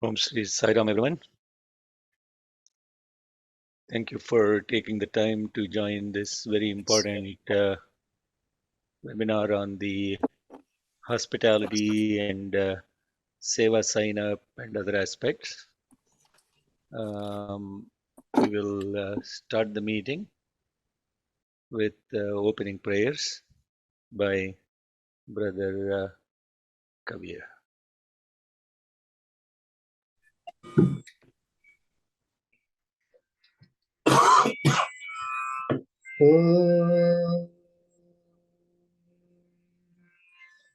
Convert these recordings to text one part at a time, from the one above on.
Om Sri Sai Ram, everyone. Thank you for taking the time to join this very important webinar on the hospitality and Seva sign up and other aspects. We will start the meeting with opening prayers by Brother Kabir.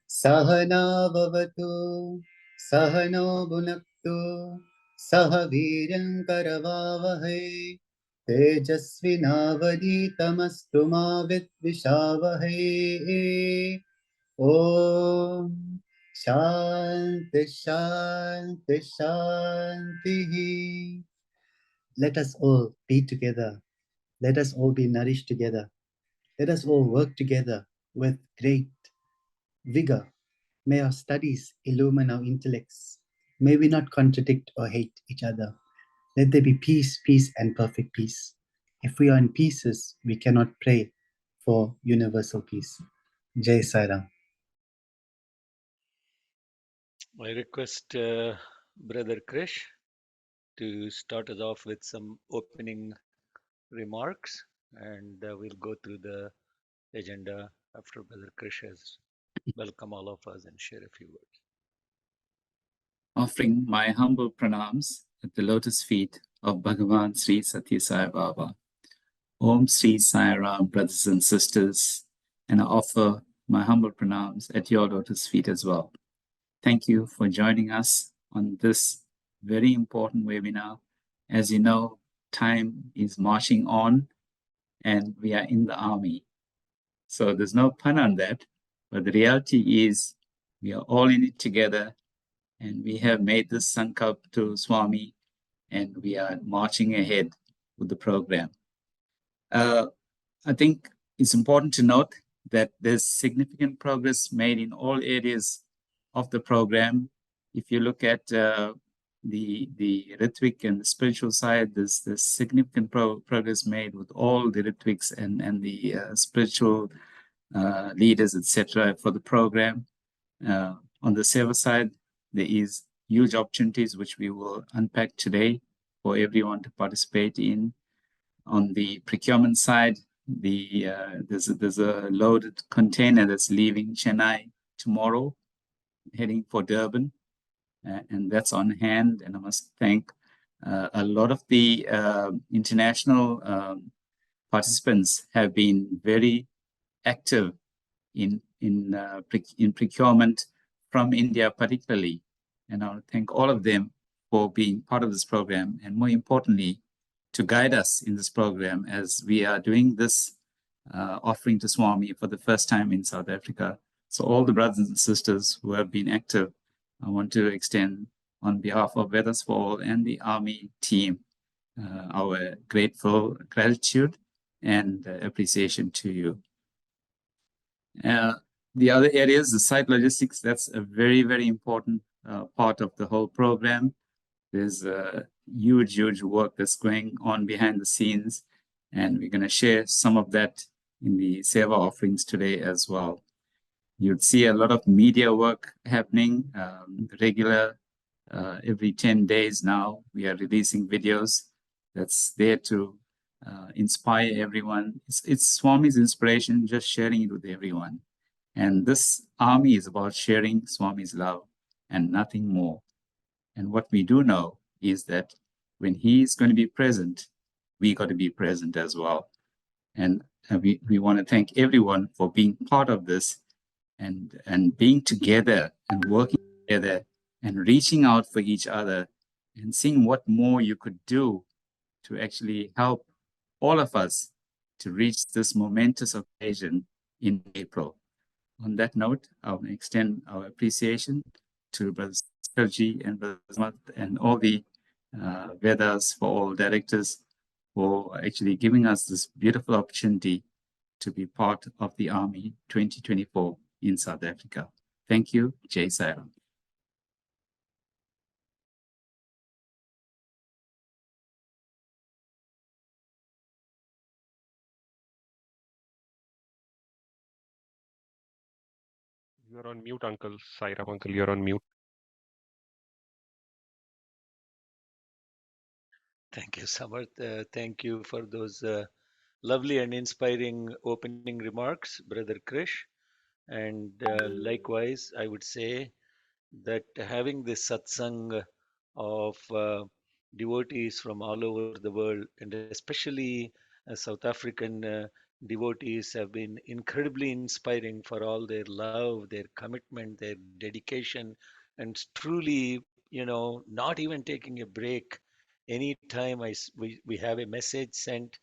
Sahana bhavatu, sahano bhunaktu, saha viryam karavavahe, tejasvinavaditamastu ma vidvishavahe. Om Shanti Shanti Shanti. Let us all be together. Let us all be nourished together. Let us all work together with great vigor. May our studies illumine our intellects. May we not contradict or hate each other. Let there be peace, peace, and perfect peace. If we are in pieces, we cannot pray for universal peace. Jai Sai Ram. I request Brother Krish to start us off with some opening remarks, and we'll go through the agenda after Brother Krish has welcome all of us and share a few words. Offering my humble pranams at the lotus feet of Bhagavan Sri Satya Sai Baba. Om Sri Sai Ram, brothers and sisters, and I offer my humble pranams at your lotus feet as well. Thank you for joining us on this very important webinar. As you know, time is marching on and we are in the army. So there's no pun on that, but the reality is we are all in it together. And we have made this Sankalp to Swami, and we are marching ahead with the program. I think it's important to note that there's significant progress made in all areas of the program. If you look at the Ritvik and the spiritual side, there's significant progress made with all the Ritviks and the spiritual leaders, etc., for the program. On the Seva side, there is huge opportunities which we will unpack today for everyone to participate in. On the procurement side, there's a loaded container that's leaving Chennai tomorrow, heading for Durban, and that's on hand. And I must thank a lot of the international participants have been very active in procurement from India particularly. And I want to thank all of them for being part of this program, and more importantly, to guide us in this program as we are doing this offering to Swami for the first time in South Africa. So all the brothers and sisters who have been active, I want to extend on behalf of Vedas4All and the Army team our grateful gratitude and appreciation to you. The other areas, the site logistics, that's a very, very important part of the whole program. There's a huge work that's going on behind the scenes, and we're going to share some of that in the Seva offerings today as well. You'd see a lot of media work happening, regular, every 10 days now. We are releasing videos that's there to inspire everyone. It's Swami's inspiration, just sharing it with everyone. And this army is about sharing Swami's love and nothing more. And what we do know is that when he is going to be present, we got to be present as well. And we want to thank everyone for being part of this and being together and working together and reaching out for each other and seeing what more you could do to actually help all of us to reach this momentous occasion in April. On that note, I will extend our appreciation to Brother Sarji and Brother Smat and all the Vedas4All directors for actually giving us this beautiful opportunity to be part of the Army 2024 in South Africa. Thank you. Jai Sai Ram. You're on mute, Uncle. Sairam, Uncle, you're on mute. Thank you, Samarth. Thank you for those lovely and inspiring opening remarks, Brother Krish. And likewise, I would say that having this satsang of devotees from all over the world, and especially South African devotees, have been incredibly inspiring for all their love, their commitment, their dedication, and truly, not even taking a break. Anytime we have a message sent,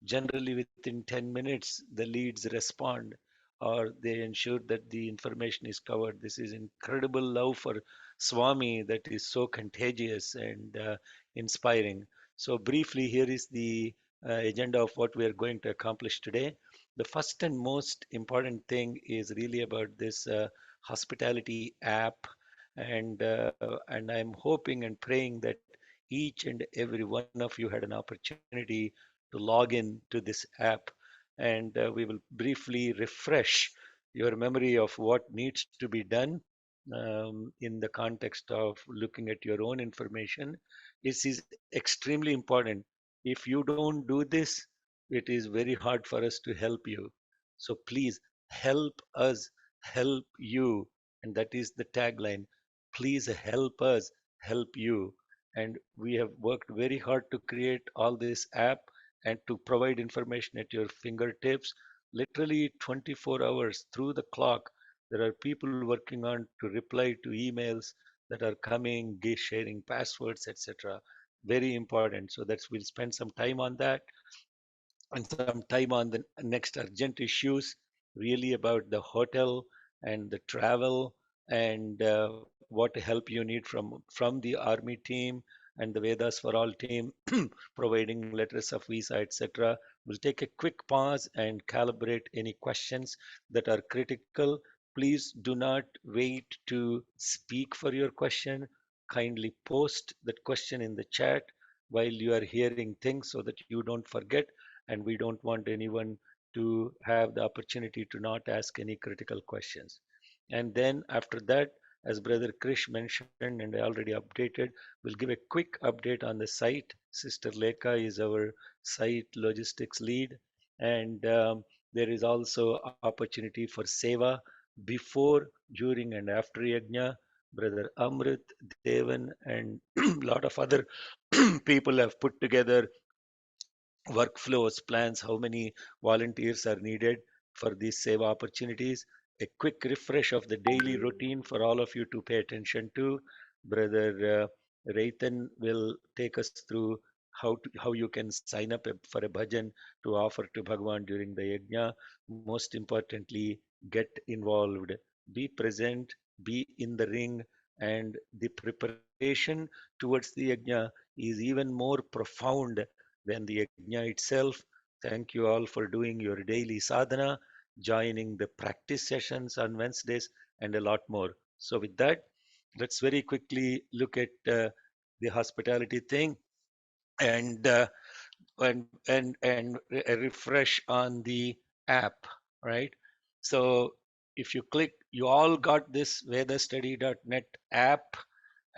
generally within 10 minutes, the leads respond or they ensure that the information is covered. This is incredible love for Swami that is so contagious and inspiring. So, briefly, here is the agenda of what we are going to accomplish today. The first and most important thing is really about this hospitality app, and I'm hoping and praying that each and every one of you had an opportunity to log in to this app, and we will briefly refresh your memory of what needs to be done in the context of looking at your own information. This is extremely important. If you don't do this, it is very hard for us to help you. So please help us help you. And that is the tagline. Please help us help you. And we have worked very hard to create all this app and to provide information at your fingertips literally 24 hours through the clock. There are people working on to reply to emails that are coming, sharing passwords, etc. Very important. So that's we'll spend some time on that and some time on the next urgent issues, really about the hotel and the travel and what help you need from the army team and the Vedas4All team providing letters of visa, etc. We'll take a quick pause and calibrate any questions that are critical. Please do not wait to speak for your question. Kindly post that question in the chat while you are hearing things so that you don't forget, and we don't want anyone to have the opportunity to not ask any critical questions. And then after that, as Brother Krish mentioned, and I already updated, we'll give a quick update on the site. Sister Leka is our site logistics lead, and there is also opportunity for seva before, during, and after yajna. Brother Amrit, Devan, and a lot of other people have put together workflows, plans, how many volunteers are needed for these seva opportunities. A quick refresh of the daily routine for all of you to pay attention to. Brother Raitan will take us through how you can sign up for a bhajan to offer to Bhagwan during the yajna. Most importantly, get involved, be present, be in the ring, and the preparation towards the yajna is even more profound than the yajna itself. Thank you all for doing your daily sadhana, joining the practice sessions on Wednesdays, and a lot more. So, with that, let's very quickly look at the hospitality thing and a refresh on the app, right? So, if you click, you all got this vedastudy.net app,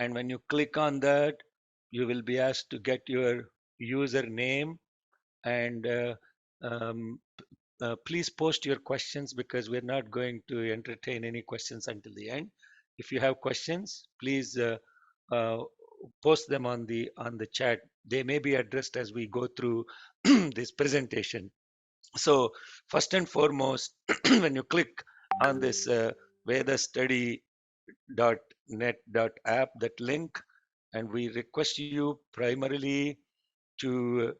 and when you click on that, you will be asked to get your username and um, please post your questions because we're not going to entertain any questions until the end. If you have questions, please uh, post them on the chat. They may be addressed as we go through this presentation. So first and foremost, when you click on this vedastudy.net.app, that link, and we request you primarily to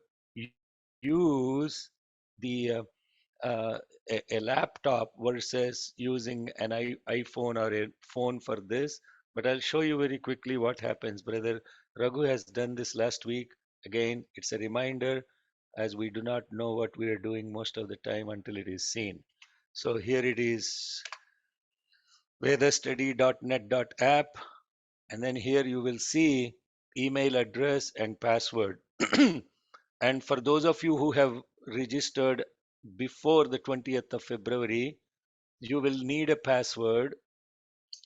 use the a laptop versus using an iPhone or a phone for this. But I'll show you very quickly what happens. Brother Raghu has done this last week. Again, it's a reminder as we do not know what we are doing most of the time until it is seen. So here it is, vedastudy.net.app, and then here you will see email address and password. And for those of you who have registered before the 20th of February, you will need a password.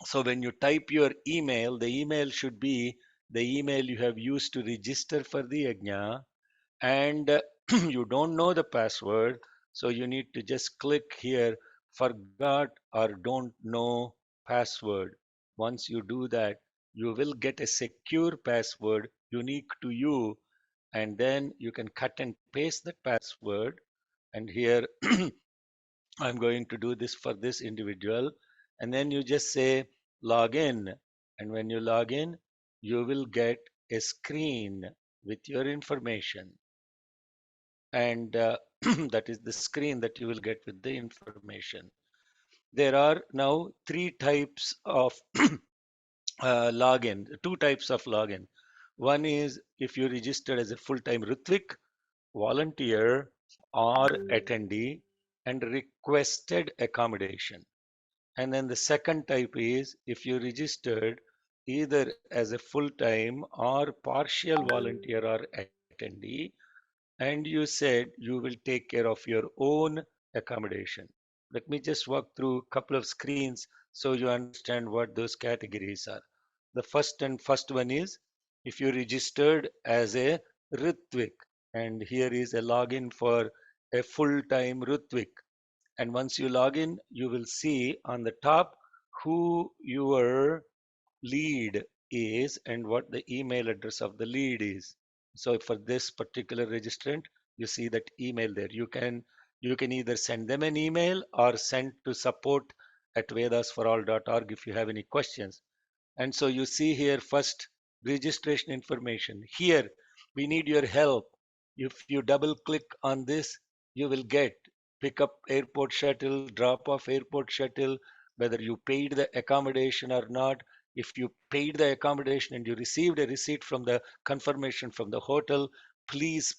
So when you type your email, the email should be the email you have used to register for the yajna, and you don't know the password, so you need to just click here, forgot or don't know password. Once you do that, you will get a secure password unique to you, and then you can cut and paste that password. And here I'm going to do this for this individual, and then you just say log in, and when you log in, you will get a screen with your information, and that is the screen that you will get with the information. There are now three types of login, two types of login. One is if you registered as a full-time Ritvik, volunteer, or attendee and requested accommodation. And then the second type is if you registered either as a full-time or partial volunteer or attendee, and you said you will take care of your own accommodation. Let me just walk through a couple of screens so you understand what those categories are. The first one is if you registered as a Ritvik, and here is a login for a full-time Ritvik. And once you log in, you will see on the top who your lead is and what the email address of the lead is. So for this particular registrant, you see that email there. You can either send them an email or send to support@vedasforall.org if you have any questions. And so you see here first registration information. Here we need your help. If you double click on this, you will get pick up airport shuttle, drop off airport shuttle, whether you paid the accommodation or not. If you paid the accommodation and you received a receipt from the confirmation from the hotel, please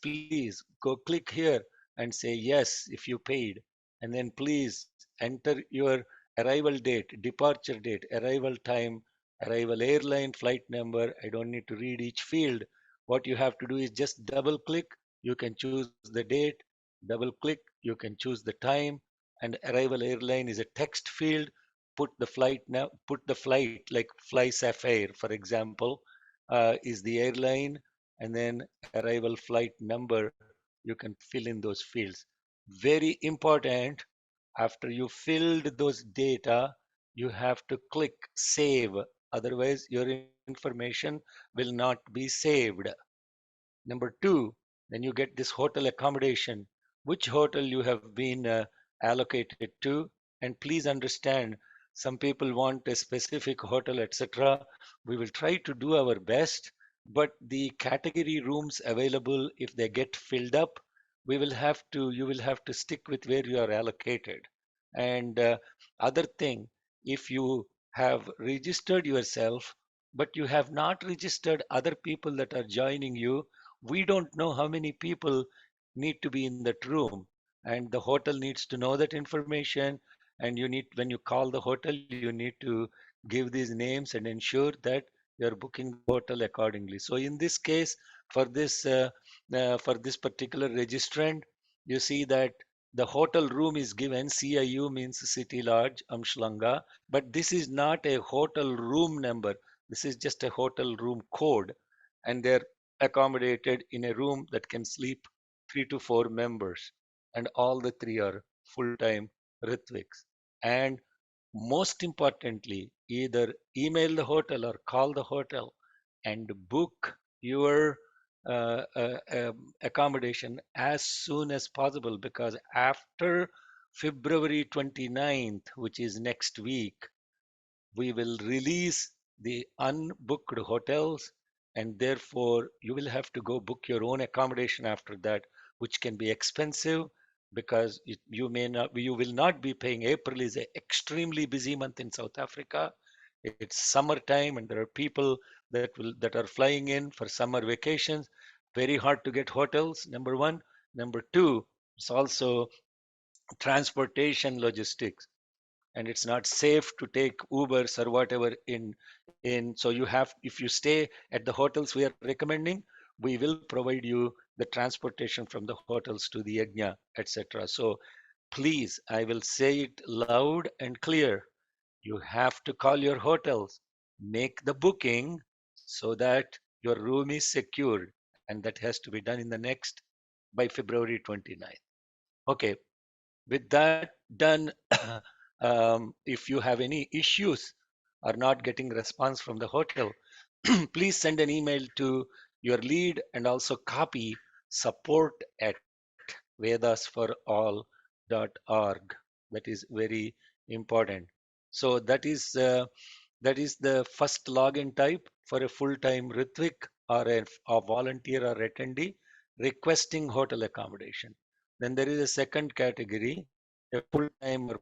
go click here and say yes if you paid. And then please enter your arrival date, departure date, arrival time, arrival airline, flight number. I don't need to read each field. What you have to do is just double click. You can choose the date, double click, you can choose the time, and arrival airline is a text field. Put the flight now, put the flight like Fly Sapphire, for example, is the airline, and then arrival flight number. You can fill in those fields. Very important, after you filled those data, you have to click save. Otherwise, your information will not be saved. Number two, then you get this hotel accommodation, which hotel you have been allocated to. And please understand, some people want a specific hotel, etc. We will try to do our best, but the category rooms available, if they get filled up, you will have to stick with where you are allocated. And other thing, if you have registered yourself, but you have not registered other people that are joining you, we don't know how many people need to be in that room, and the hotel needs to know that information. And you need, when you call the hotel, you need to give these names and ensure that you're booking the hotel accordingly. So in this case, for this particular registrant, you see that the hotel room is given. CIU means City Lodge Amshlanga, but this is not a hotel room number. This is just a hotel room code, and they're accommodated in a room that can sleep 3 to 4 members, and all the three are full-time Ritviks. And most importantly, either email the hotel or call the hotel and book your accommodation as soon as possible, because after February 29th, which is next week, we will release the unbooked hotels, and therefore you will have to go book your own accommodation after that, which can be expensive because you will not be paying. April is an extremely busy month in South Africa. It's summertime, and there are people that are flying in for summer vacations. Very hard to get hotels, number one. Number two, it's also transportation logistics, and it's not safe to take Ubers or whatever in. So you have, if you stay at the hotels we are recommending, we will provide you the transportation from the hotels to the yajna, etc. So please, I will say it loud and clear, You have to call your hotels, make the booking so that your room is secured, and that has to be done in the next by February 29th. Okay, with that done, if you have any issues or not getting response from the hotel, please send an email to your lead and also copy support at Vedas4All.org. That is very important. So that is the first login type for a full-time Ritvik or a volunteer or attendee requesting hotel accommodation. Then there is a second category, a full-time or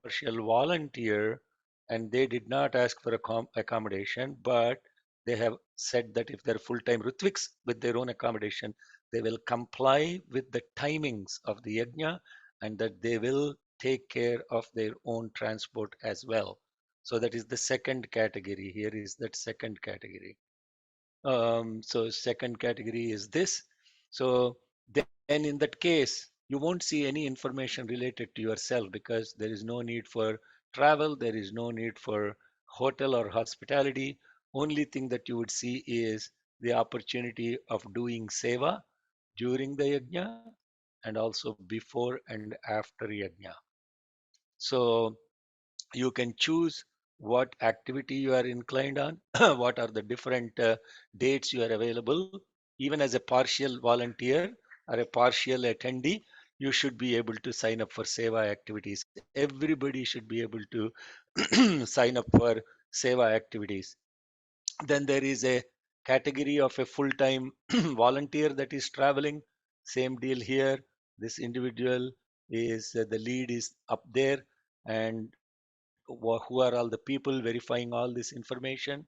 partial volunteer, and they did not ask for accommodation, but they have said that if they're full-time Ritviks with their own accommodation, they will comply with the timings of the yajna and that they will take care of their own transport as well. So that is the second category. Here is that second category. So second category is this. So then in that case, you won't see any information related to yourself because there is no need for travel, there is no need for hotel or hospitality. Only thing that you would see is the opportunity of doing seva during the yajna and also before and after yajna. So you can choose what activity you are inclined on, what are the different dates you are available. Even as a partial volunteer or a partial attendee, you should be able to sign up for seva activities. Everybody should be able to sign up for seva activities. Then there is a category of a full-time volunteer that is traveling. Same deal here. This individual is the lead is up there, and who are all the people verifying all this information,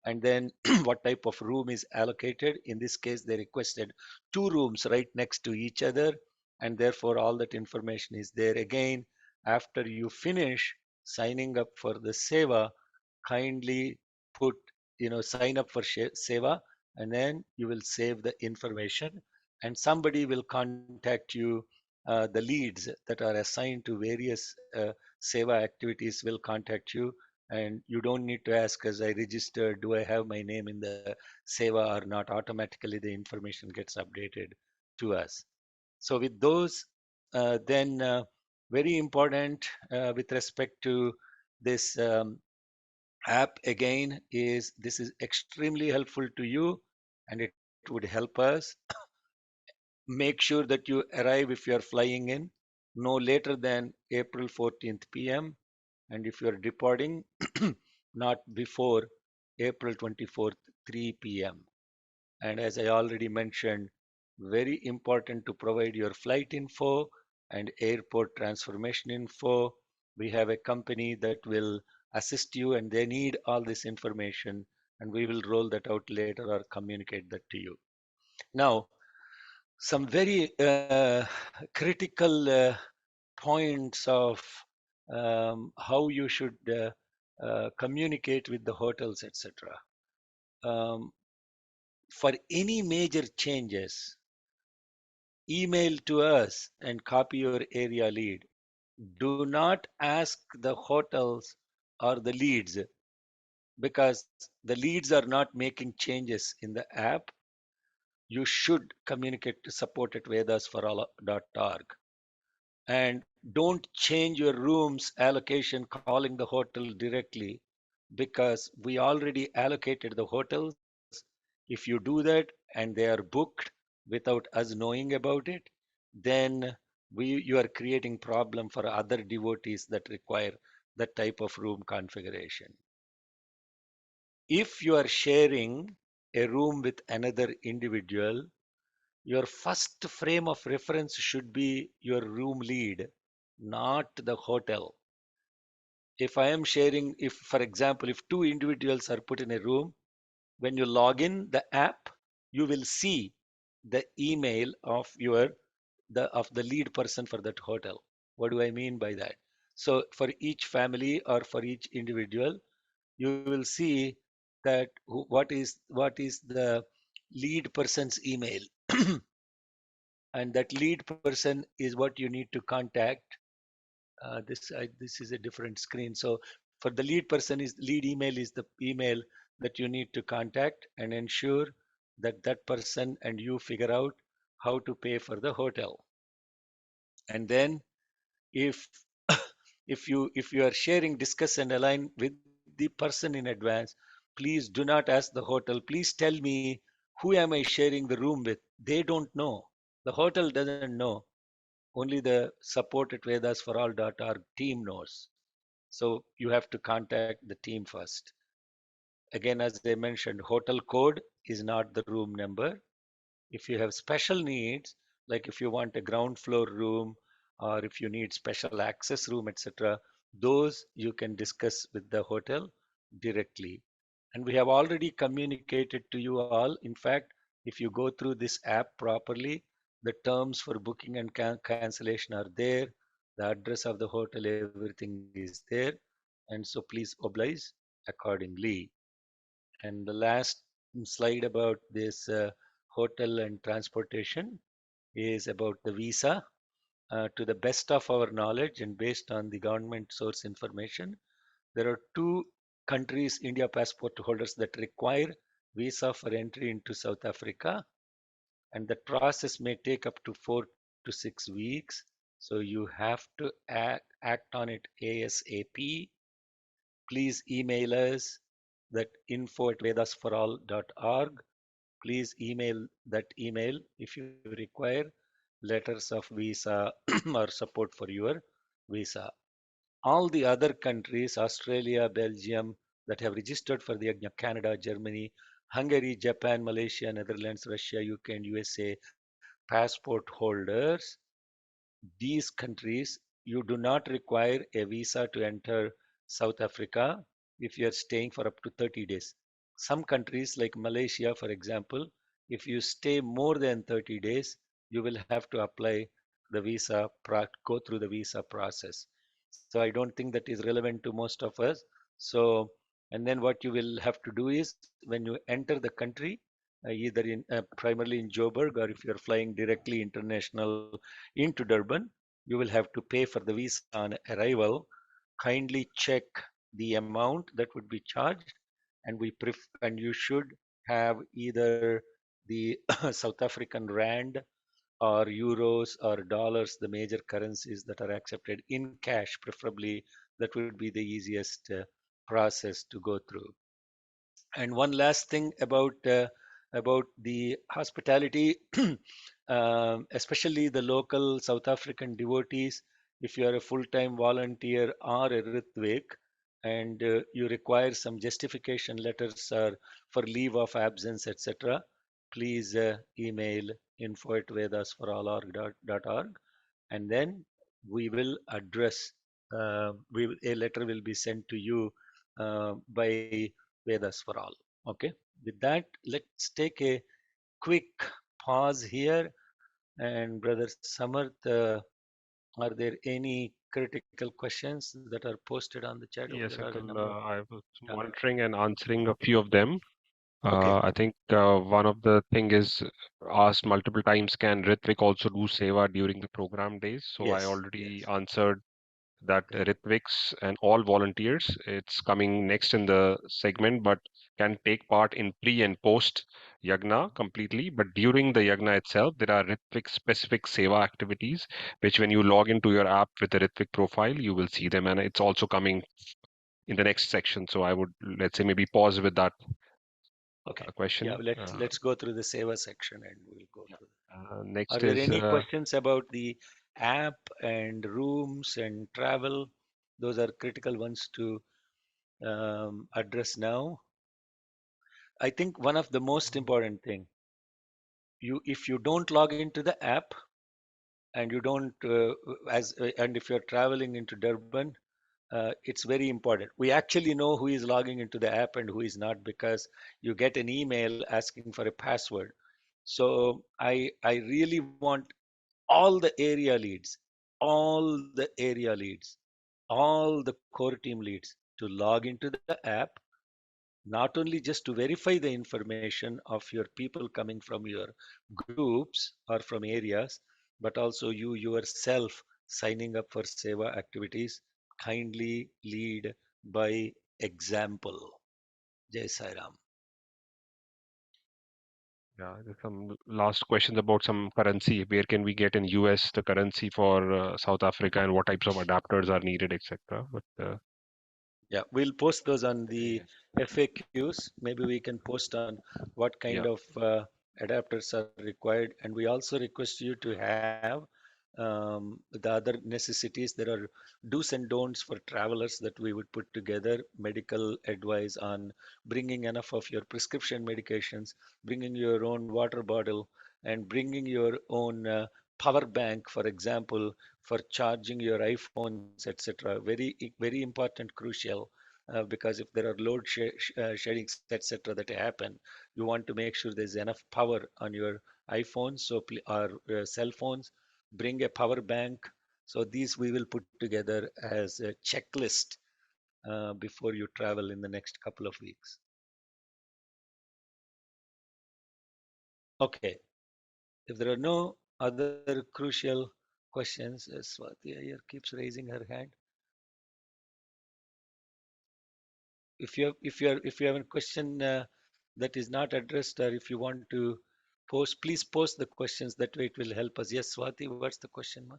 and then what type of room is allocated. In this case, they requested two rooms right next to each other, and therefore all that information is there. Again, after you finish signing up for the seva, kindly put, sign up for seva, and then you will save the information, and somebody will contact you. The leads that are assigned to various seva activities will contact you, and you don't need to ask, as I registered, do I have my name in the seva or not? Automatically the information gets updated to us. So with those, then very important with respect to this app again is this is extremely helpful to you, and it would help us. Make sure that you arrive if you are flying in no later than April 14th p.m. and if you are departing, not before April 24th 3 p.m. And as I already mentioned, very important to provide your flight info and airport transformation info. We have a company that will assist you, and they need all this information, and we will roll that out later or communicate that to you. Now, some very critical points of how you should communicate with the hotels, etc. Um, for any major changes, email to us and copy your area lead. Do not ask the hotels or the leads, because the leads are not making changes in the app. You should communicate to support at Vedas4All.org. And don't change your room's allocation calling the hotel directly, because we already allocated the hotels. If you do that and they are booked without us knowing about it, then you are creating problem for other devotees that require that type of room configuration. If you are sharing a room with another individual, your first frame of reference should be your room lead, not the hotel. If I am sharing, if for example, if two individuals are put in a room, when you log in the app, you will see the email of the lead person for that hotel. What do I mean by that? So for each family or for each individual, you will see that what is the lead person's email, and that lead person is what you need to contact. This is a different screen. So For the lead email is the email that you need to contact and ensure that that person and you figure out how to pay for the hotel. And then if if you are sharing, discuss and align with the person in advance, please do not ask the hotel, please tell me who am I sharing the room with. They don't know. The hotel doesn't know. Only the support at Vedas4All.org team knows. So you have to contact the team first. Again, as I mentioned, hotel code is not the room number. If you have special needs, like if you want a ground floor room or if you need special access room, etc., those you can discuss with the hotel directly. And we have already communicated to you all. In fact, if you go through this app properly, the terms for booking and cancellation are there. The address of the hotel, everything is there. And so please oblige accordingly. And the last slide about this hotel and transportation is about the visa. To the best of our knowledge and based on the government source information, there are two countries, India passport holders, that require visa for entry into South Africa. And that process may take up to 4 to 6 weeks. So you have to act on it ASAP. Please email us that info@vedas4all.org. Please email that email if you require letters of visa or support for your visa. All the other countries, Australia, Belgium, that have registered for the Yajna, Canada, Germany, Hungary, Japan, Malaysia, Netherlands, Russia, UK, and USA passport holders, these countries, you do not require a visa to enter South Africa if you are staying for up to 30 days. Some countries like Malaysia, for example, if you stay more than 30 days, you will have to apply the visa, go through the visa process. So I don't think that is relevant to most of us. So, and then what you will have to do is when you enter the country, either in primarily in Joburg, or if you're flying directly international into Durban, you will have to pay for the visa on arrival. Kindly check the amount that would be charged, and and you should have either the South African rand or euros or dollars, the major currencies that are accepted in cash, preferably. That would be the easiest process to go through. And one last thing about the hospitality, especially the local South African devotees. If you are a full-time volunteer or a Ritvik, and you require some justification letters or for leave of absence, etc., please email info@vedas4all.org, and then we will address. A letter will be sent to you by Vedas for All. Okay. With that, let's take a quick pause here. And Brother Samarth, are there any critical questions that are posted on the chat? Oh, there Yes, are a Uncle. number of. I was Yeah. monitoring and answering a few of them. Okay. I think one of the thing is asked multiple times, can Ritvik also do seva during the program days? So I Yes. already Yes. answered that Okay. Ritviks and all volunteers, it's coming next in the segment, but can take part in pre and post yagna completely. But during the yagna itself, there are Ritvik specific seva activities, which when you log into your app with the Ritvik profile, you will see them. And it's also coming in the next section. So I would, let's say, maybe pause with that Okay. Yeah. question. Let's go through the Seva section and we'll go Yeah. through. Are Next there is any questions about the app and rooms and travel? Those are critical ones to address now. I think one of the most important thing, if you don't log into the app and you don't and if you're traveling into Durban, it's very important. We actually know who is logging into the app and who is not, because you get an email asking for a password. So I really want all the area leads, all the area leads, all the core team leads to log into the app, not only just to verify the information of your people coming from your groups or from areas, but also you yourself signing up for Seva activities. Kindly lead by example. Jai Sai Ram. Yeah, there's some last questions about some currency. Where can we get in US the currency for South Africa and what types of adapters are needed, etc. But Yeah, we'll post those on the yes, FAQs. Maybe we can post on what kind yeah, of adapters are required. And we also request you to have the other necessities. There are do's and don'ts for travelers that we would put together, medical advice on bringing enough of your prescription medications, bringing your own water bottle, and bringing your own power bank, for example, for charging your iPhones, etc. Very important, crucial, because if there are sheddings, etc., that happen, you want to make sure there's enough power on your iPhones, or cell phones. Bring a power bank. So these we will put together as a checklist before you travel in the next couple of weeks. Okay. If there are no other crucial questions, Swati here keeps raising her hand. If you have a question that is not addressed, or if you want to post, please post the questions. That way it will help us. Yes, Swati, what's the question, ma?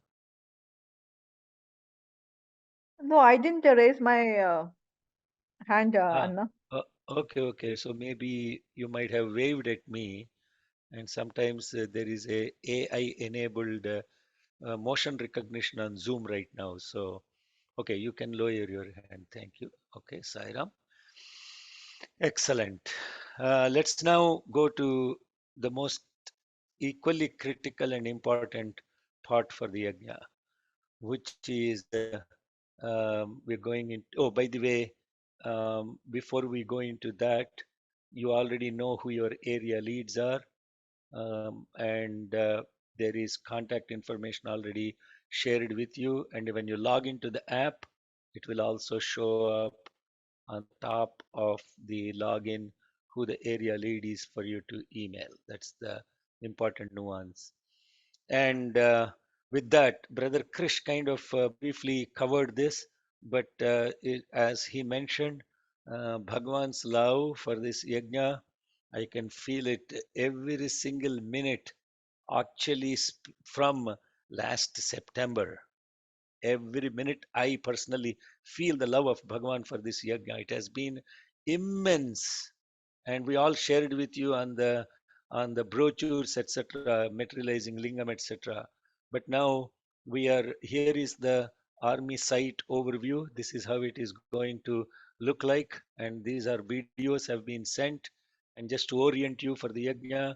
No, I didn't raise my hand, Ah, Anna. okay. So maybe you might have waved at me, and sometimes there is a AI enabled motion recognition on Zoom right now. So okay, you can lower your hand. Thank you. Okay, Sairam. Excellent. Let's now go to the most equally critical and important part for the yajna, which is we're going into. Oh, by the way, before we go into that, you already know who your area leads are, and there is contact information already shared with you. And when you log into the app, it will also show up on the top of the login who the area lead is for you to email. That's the important nuance. And with that, Brother Krish kind of briefly covered this, but as he mentioned, Bhagwan's love for this yajna, I can feel it every single minute, actually from last September. Every minute, I personally feel the love of Bhagwan for this yajna. It has been immense, and we all shared with you on the brochures, etc., materializing lingam, etc. But now we are here is the army site overview. This is how it is going to look like, and these are videos have been sent. And just to orient you for the yajna,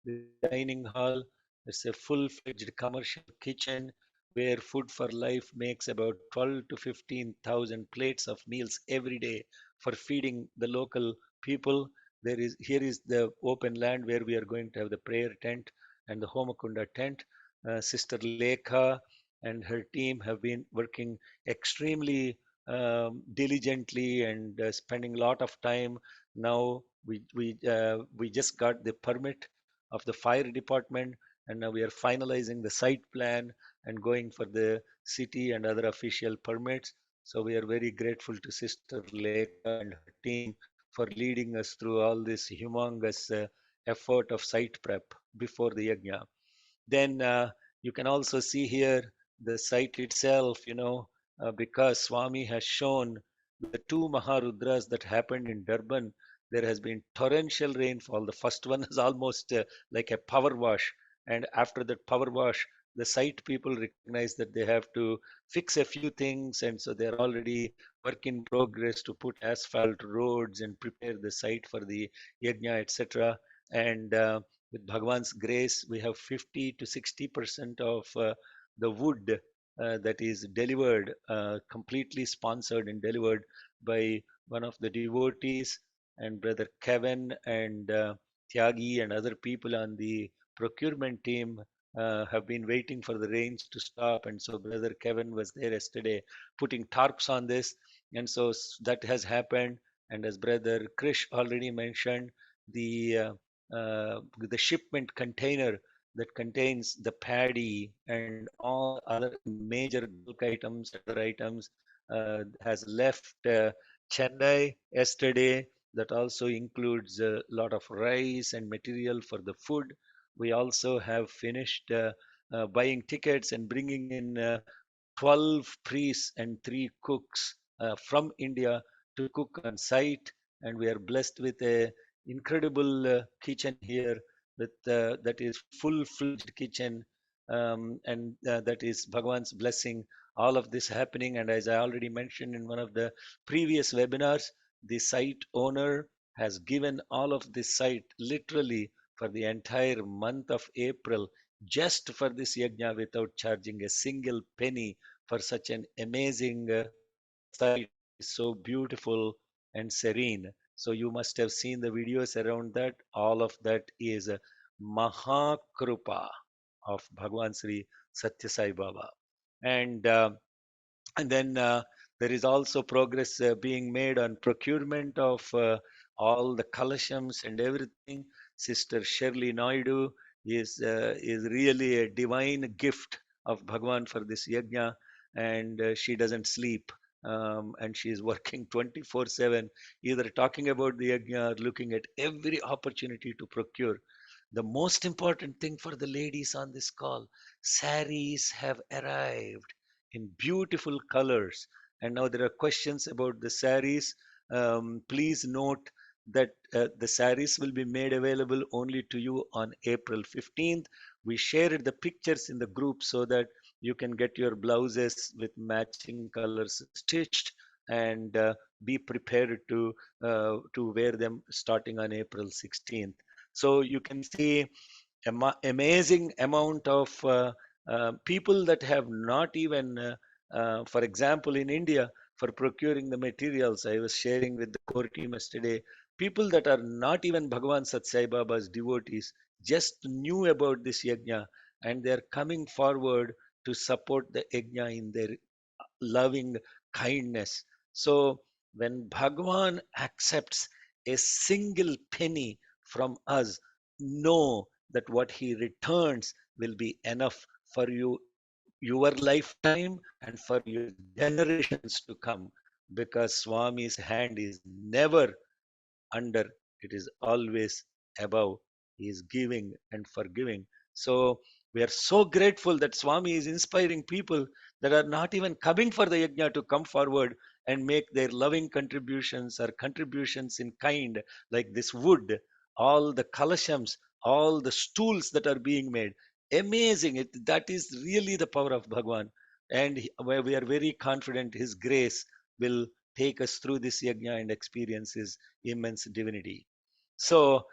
this is the dining hall. It's a full-fledged commercial kitchen where Food for Life makes about 12 to 15,000 plates of meals every day for feeding the local people. Here is the open land where we are going to have the prayer tent and the Homakunda tent. Sister Lekha and her team have been working extremely diligently and spending a lot of time. Now we just got the permit of the fire department, and now we are finalizing the site plan and going for the city and other official permits. So we are very grateful to Sister Lekha and her team for leading us through all this humongous effort of site prep before the yajna. Then you can also see here the site itself, because Swami has shown with the two Maharudras that happened in Durban, there has been torrential rainfall. The first one is almost like a power wash. And after that power wash, the site people recognize that they have to fix a few things. And so they're already work in progress to put asphalt roads and prepare the site for the yajna, etc. And with Bhagwan's grace, we have 50 to 60% of the wood that is delivered, completely sponsored and delivered by one of the devotees, and Brother Kevin and Tyagi and other people on the procurement team have been waiting for the rains to stop. And so Brother Kevin was there yesterday putting tarps on this. And so that has happened. And as Brother Krish already mentioned, the shipment container that contains the paddy and all the other major bulk items and other items has left Chennai yesterday. That also includes a lot of rice and material for the food. We also have finished buying tickets and bringing in 12 priests and 3 cooks from India to cook on site. And we are blessed with a incredible kitchen here with that is full-fledged kitchen, and that is Bhagwan's blessing. All of this happening, and as I already mentioned in one of the previous webinars, the site owner has given all of this site literally for the entire month of April just for this yajna without charging a single penny for such an amazing site that is so beautiful and serene. So you must have seen the videos around that. All of that is Mahakrupa of Bhagwan Sri Satya Sai Baba. And and then there is also progress being made on procurement of all the kalashams and everything. Sister Shirley Naidu is really a divine gift of Bhagwan for this yajna, and she doesn't sleep. And she is working 24/7, either talking about the yajna or looking at every opportunity to procure. The most important thing for the ladies on this call, saris have arrived in beautiful colors. And now there are questions about the saris. Please note that the saris will be made available only to you on April 15th. We shared the pictures in the group so that you can get your blouses with matching colors stitched and be prepared to wear them starting on April 16th. So you can see amazing amount of people that have not even, for example, in India, for procuring the materials. I was sharing with the core team yesterday, people that are not even Bhagavan Sat Sai Baba's devotees just knew about this yajna, and they're coming forward to support the yajna in their loving kindness. So when Bhagwan accepts a single penny from us, know that what he returns will be enough for you, your lifetime, and for your generations to come, because Swami's hand is never under, it is always above. He is giving and forgiving. So we are so grateful that Swami is inspiring people that are not even coming for the yajna to come forward and make their loving contributions or contributions in kind, like this wood, all the kalashams, all the stools that are being made. Amazing. That is really the power of Bhagwan. And where we are very confident His grace will take us through this yajna and experience His immense divinity. So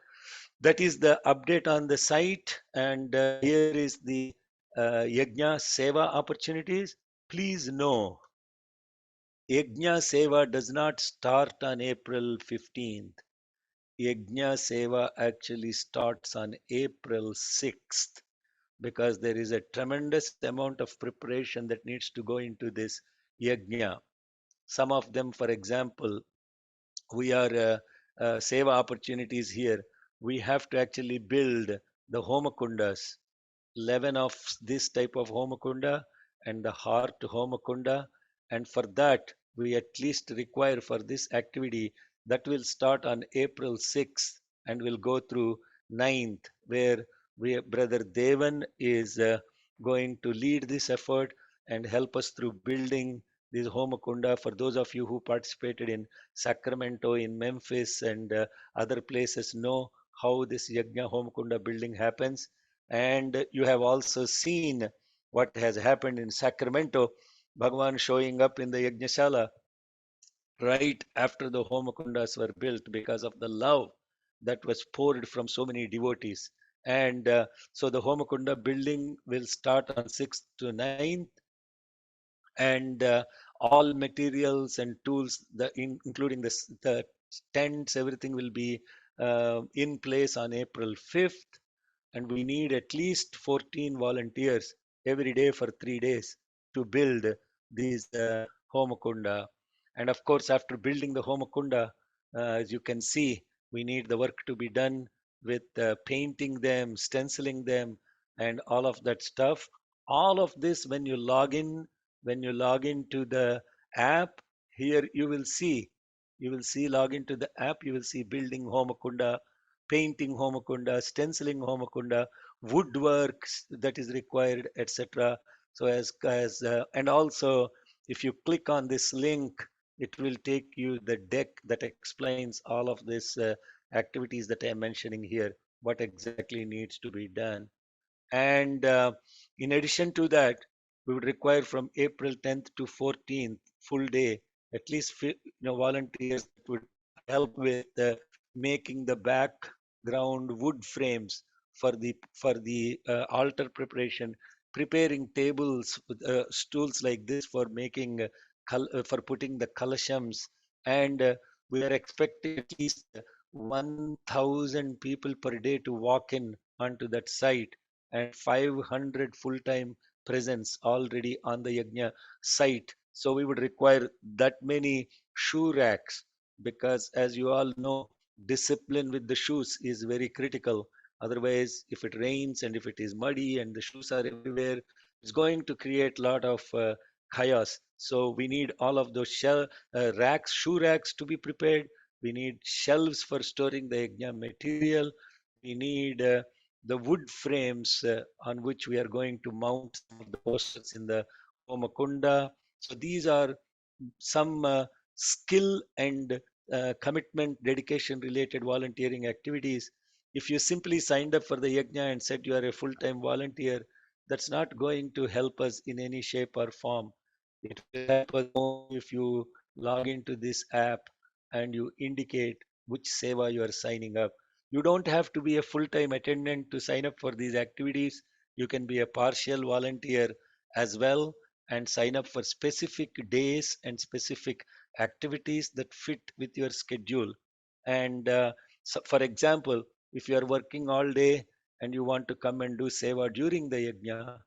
that is the update on the site, and here is the Yajna Seva opportunities. Please know, Yajna Seva does not start on April 15th. Yajna Seva actually starts on April 6th, because there is a tremendous amount of preparation that needs to go into this Yajna. Some of them, for example, we are seva opportunities here. We have to actually build the homakundas, 11 of this type of homakunda and the heart homakunda. And for that, we at least require for this activity that will start on April 6th and will go through 9th, where Brother Devan is going to lead this effort and help us through building this homakunda. For those of you who participated in Sacramento, in Memphis, and other places, know how this Yajna Homakunda building happens. And you have also seen what has happened in Sacramento, Bhagwan showing up in the Yajnashala right after the Homakundas were built because of the love that was poured from so many devotees. And so the Homakunda building will start on 6th to 9th, and all materials and tools, including the tents, everything will be in place on April 5th. And we need at least 14 volunteers every day for 3 days to build these homakunda. And of course, after building the homakunda, as you can see, we need the work to be done with painting them, stenciling them, and all of that stuff. All of this, when you log into the app, here you will see log into the app, you will see building Homakunda, painting Homakunda, stenciling Homakunda, woodwork that is required, etc. So and also if you click on this link, it will take you the deck that explains all of this activities that I'm mentioning here, what exactly needs to be done. And in addition to that, we would require from April 10th to 14th, full day, at least volunteers that would help with making the background wood frames for the altar preparation, preparing tables, stools like this for making for putting the kalashams, and we are expecting at least 1,000 people per day to walk in onto that site, and 500 full-time presence already on the yajna site. So we would require that many shoe racks, because as you all know, discipline with the shoes is very critical. Otherwise, if it rains and if it is muddy and the shoes are everywhere, it's going to create a lot of chaos. So we need all of those racks, shoe racks to be prepared. We need shelves for storing the yajna material. We need the wood frames on which we are going to mount some of the posters in the Homakunda. So these are some skill and commitment, dedication related volunteering activities. If you simply signed up for the yajna and said you are a full-time volunteer, that's not going to help us in any shape or form. It will help us only if you log into this app and you indicate which seva you are signing up. You don't have to be a full-time attendant to sign up for these activities. You can be a partial volunteer as well and sign up for specific days and specific activities that fit with your schedule. And so for example, if you are working all day and you want to come and do seva during the yajna,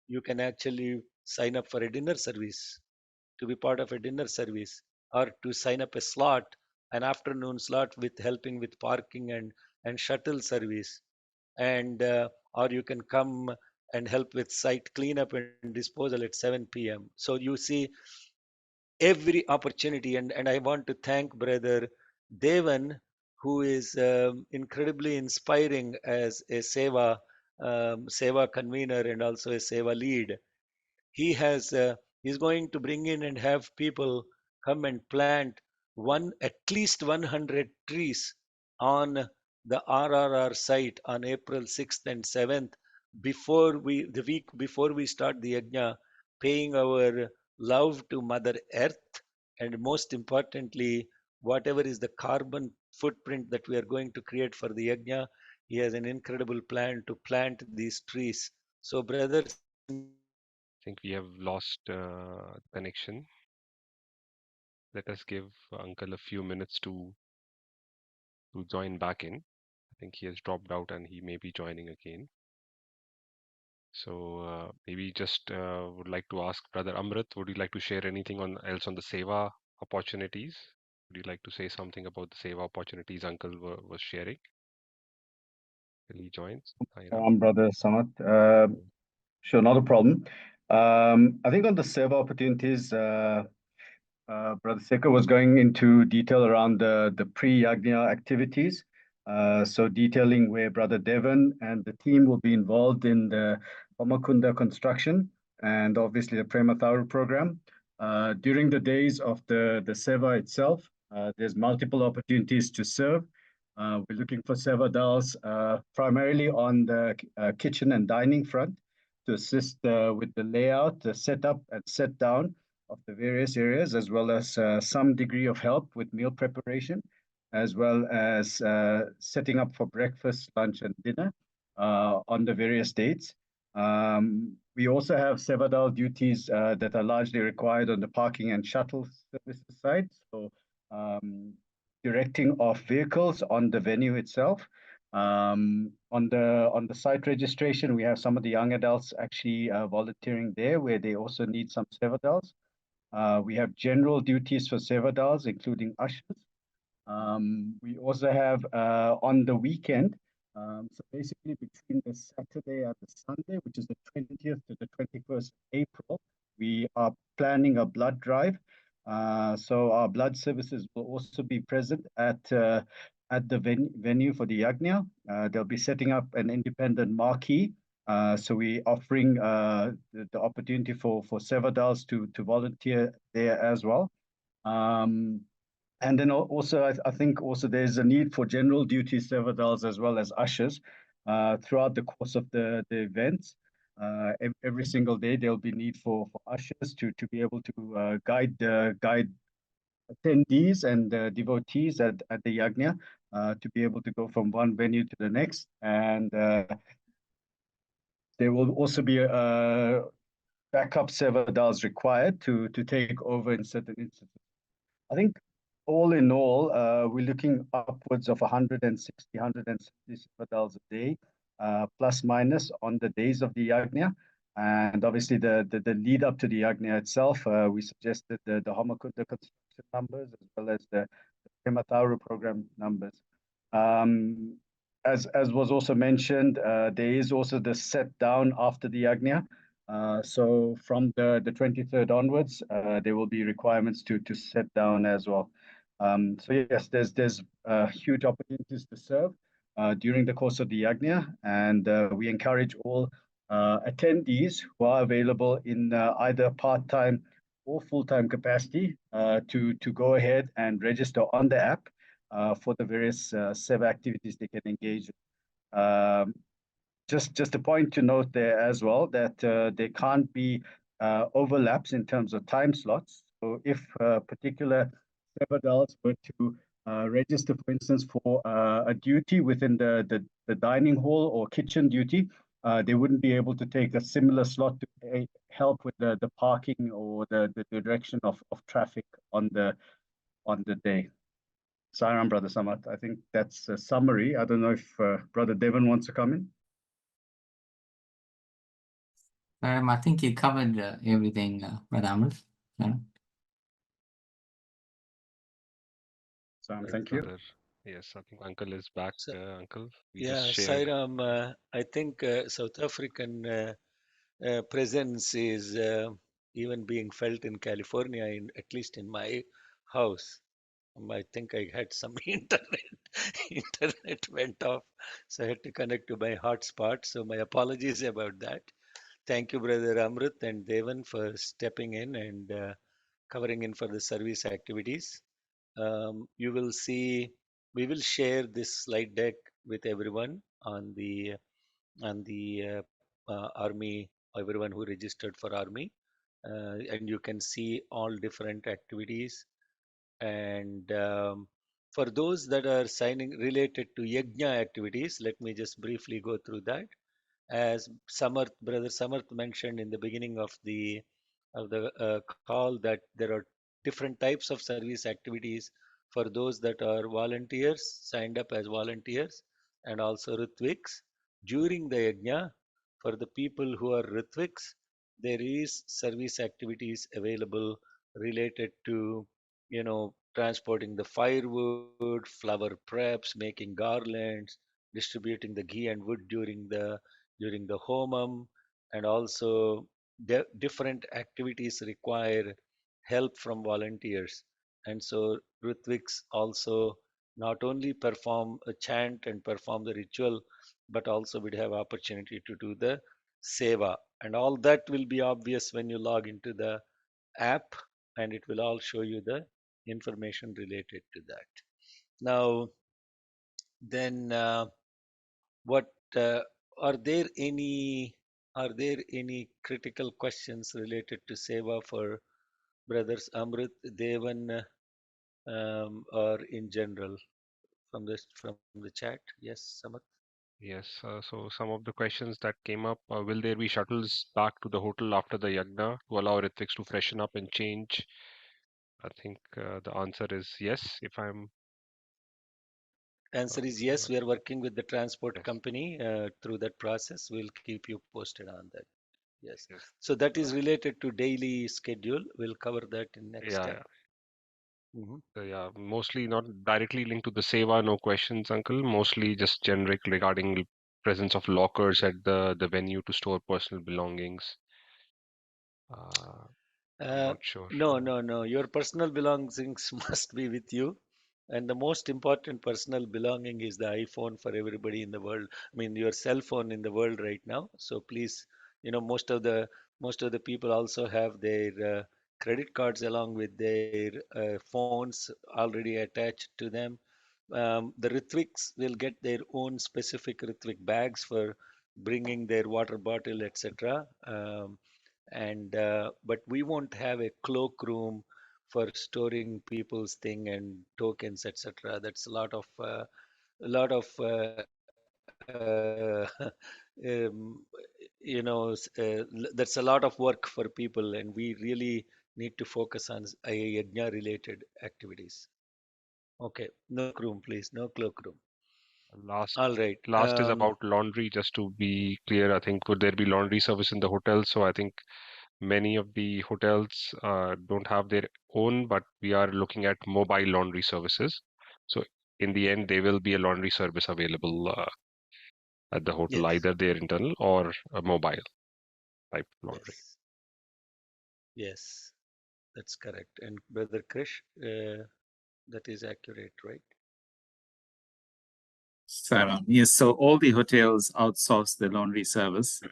you can actually sign up for a dinner service, to be part of a dinner service, or to sign up a slot, an afternoon slot with helping with parking and shuttle service. And or you can come and help with site cleanup and disposal at 7 p.m. So you see every opportunity, and I want to thank brother Devan, who is incredibly inspiring as a seva convener and also a seva lead. He has he's going to bring in and have people come and plant at least 100 trees on the RRR site on April 6th and 7th, the week before we start the yajna, paying our love to Mother Earth, and most importantly, whatever is the carbon footprint that we are going to create for the yajna, he has an incredible plan to plant these trees. So brother, since you are I think we have lost connection. Let us give Uncle a few minutes to join back in. I think he has dropped out and he may be joining again. So maybe just would like to ask Brother Amrit, would you like to share anything else on the seva opportunities? Would you like to say something about the seva opportunities Uncle was sharing till he joins? Saira? Brother Samat. Sure, not a problem. I think on the seva opportunities, Brother Seka was going into detail around the pre-yagna activities. So detailing where Brother Devon and the team will be involved in the Homakunda construction and obviously the Prematharu program. During the days of the seva itself, there's multiple opportunities to serve. We're looking for seva dals primarily on the kitchen and dining front to assist with the layout, the setup and set down of the various areas, as well as some degree of help with meal preparation, as well as setting up for breakfast, lunch, and dinner on the various dates. We also have Sevadal duties that are largely required on the parking and shuttle services side. So directing of vehicles on the venue itself. On the site registration, we have some of the young adults actually volunteering there, where they also need some Sevadals. We have general duties for Sevadals, including ushers. We also have on the weekend, so basically between the Saturday and the Sunday, which is the 20th to the 21st of April, we are planning a blood drive So our blood services will also be present at the venue for the yagna. They'll be setting up an independent marquee. So we're offering the opportunity for Sevadals to volunteer there as well. And then also, I think also there's a need for general duty Sevadals as well as ushers throughout the course of the events. Every single day there'll be need for ushers to be able to guide attendees and devotees at the yagna to be able to go from one venue to the next. And there will also be backup Sevadals required to take over in certain instances. I think all in all, we're looking upwards of 160, 170 Sevadals a day, plus minus on the days of the yagna. And obviously the lead up to the yagna itself, we suggested the Homakunda construction numbers as well as the Hemataru program numbers. As was also mentioned, there is also the set down after the yagna. So from the 23rd onwards, there will be requirements to set down as well. So yes, there's huge opportunities to serve during the course of the yagna, and we encourage all attendees who are available in either part-time or full-time capacity to go ahead and register on the app for the various SEVA activities they can engage in. Just a point to note there as well that there can't be overlaps in terms of time slots. So if particular adults were to register, for instance, for a duty within the dining hall or kitchen duty, they wouldn't be able to take a similar slot to help with the parking or the direction of traffic on the day. Sairam, Brother Samat. I think that's a summary. I don't know if Brother Devon wants to come in. I think you covered everything, Brother Amrit. Sairam, thank you. Brother. Yes, I think Uncle is back. So, Uncle, we yeah, just shared. Sairam, I think South African presence is even being felt in California, at least in my house. I think I had some internet went off, so I had to connect to my hotspot. So my apologies about that. Thank you, Brother Amrit and Devan, for stepping in and covering in for the service activities. You will see, we will share this slide deck with everyone on the army, everyone who registered for army, and you can see all different activities. And for those that are signing related to yajna activities, let me just briefly go through that. As Brother Samarth mentioned in the beginning of the call, that there are different types of service activities for those that are volunteers, signed up as volunteers, and also Ritviks. During the yajna, for the people who are Ritviks, there is service activities available related to, transporting the firewood, flower preps, making garlands, distributing the ghee and wood during the homam, and also different activities require help from volunteers. And so Ritviks also not only perform a chant and perform the ritual, but also would have opportunity to do the seva. And all that will be obvious when you log into the app, and it will all show you the information related to that. Now, then, what uh, are there any critical questions related to seva for brothers Amrit, Devan, or in general from the chat? Yes, Samat. Yes, so some of the questions that came up, will there be shuttles back to the hotel after the yagna to allow Rithviks to freshen up and change? I think the answer is yes, if I'm Answer is yes. uh, We are working with the transport yes, company through that process. We'll keep you posted on that. Yes. yes. So that is related to daily schedule. We'll cover that in next Yeah, step. yeah. Mhm. Yeah, mostly not directly linked to the seva, no questions, Uncle. Mostly just generic regarding presence of lockers at the venue to store personal belongings. Uh, I'm not sure. No. Your personal belongings must be with you. And the most important personal belonging is the iPhone for everybody in the world. I mean, your cell phone in the world right now. So please, most of the people also have their credit cards along with their phones already attached to them. The Ritviks will get their own specific Ritvik bags for bringing their water bottle, etc. And but we won't have a cloakroom for storing people's thing and tokens, etc. That's a lot of work for people, and we really need to focus on yajna related activities. Okay, no cloakroom, please, no cloakroom. Last All right. last is about laundry. Just to be clear, I think would there be laundry service in the hotel? So I think many of the hotels don't have their own, but we are looking at mobile laundry services. So in the end, there will be a laundry service available at the hotel, Yes, either their internal or a mobile type laundry. yes, yes, that's correct. And Brother Krish, that is accurate, right? Sarah. Yes, so all the hotels outsource the laundry service.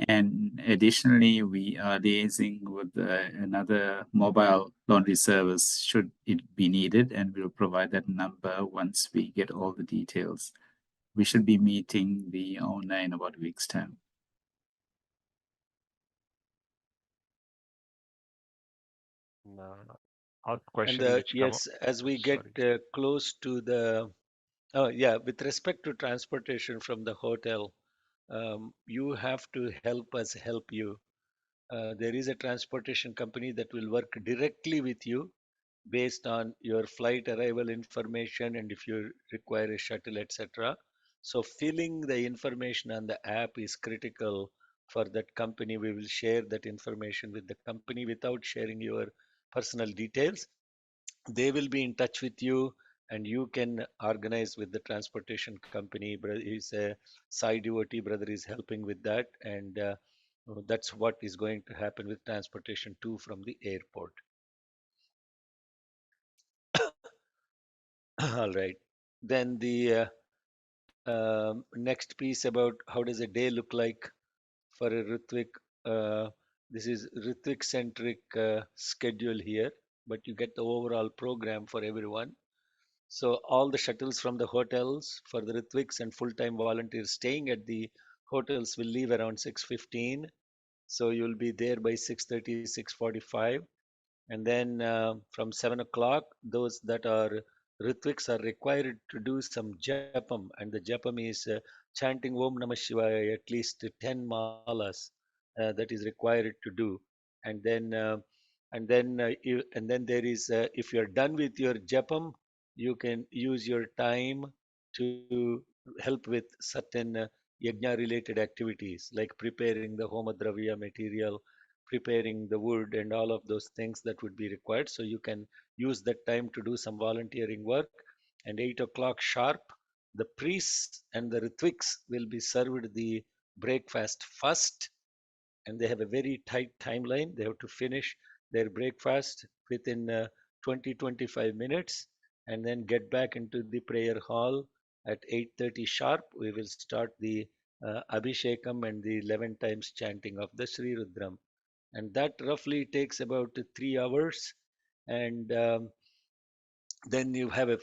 And additionally, we are liaising with another mobile laundry service should it be needed, and we'll provide that number once we get all the details. We should be meeting the owner in about a week's time. Our And question which come up, yes, as we get sorry. close to the, oh yeah, with respect to transportation from the hotel, you have to help us help you. There is a transportation company that will work directly with you based on your flight arrival information and if you require a shuttle, etc. So filling the information on the app is critical for that company. We will share that information with the company without sharing your personal details. They will be in touch with you and you can organize with the transportation company. He's a side devotee brother is helping with that, and that's what is going to happen with transportation too from the airport. All right. Then the next piece about how does a day look like for a Ritvik. Uh, this is Ritvik centric schedule here, but you get the overall program for everyone. So all the shuttles from the hotels for the Ritviks and full-time volunteers staying at the hotels will leave around 6:15. So you'll be there by 6:30, 6:45. And then from 7 o'clock, those that are Ritviks are required to do some japam. And the japam is chanting Om Namah Shivaya at least 10 malas that is required to do. And then and then there is if you're done with your japam, you can use your time to help with certain yajna related activities like preparing the homadravya material, preparing the wood, and all of those things that would be required. So you can use that time to do some volunteering work. And 8 o'clock sharp, the priests and the Ritviks will be served the breakfast first, and they have a very tight timeline. They have to finish their breakfast within 20 25 minutes and then get back into the prayer hall at 8:30 sharp. We will start the Abhishekam and the 11 times chanting of the Sri Rudram. And that roughly takes about 3 hours. And then you have a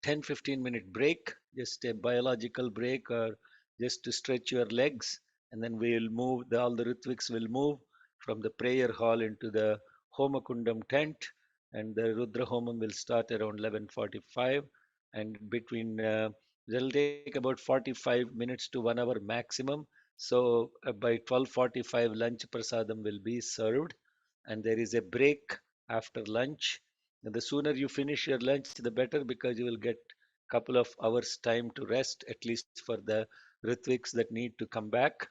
10-15 minute break, just a biological break or just to stretch your legs. And then we'll move, all the Ritviks will move from the prayer hall into the Homakundam tent. And the Rudra Homam will start around 11:45. And between, they'll take about 45 minutes to 1 hour maximum. So by 12:45, lunch prasadam will be served. And there is a break after lunch, and the sooner you finish your lunch, the better, because you will get a couple of hours time to rest, at least for the Ritviks that need to come back.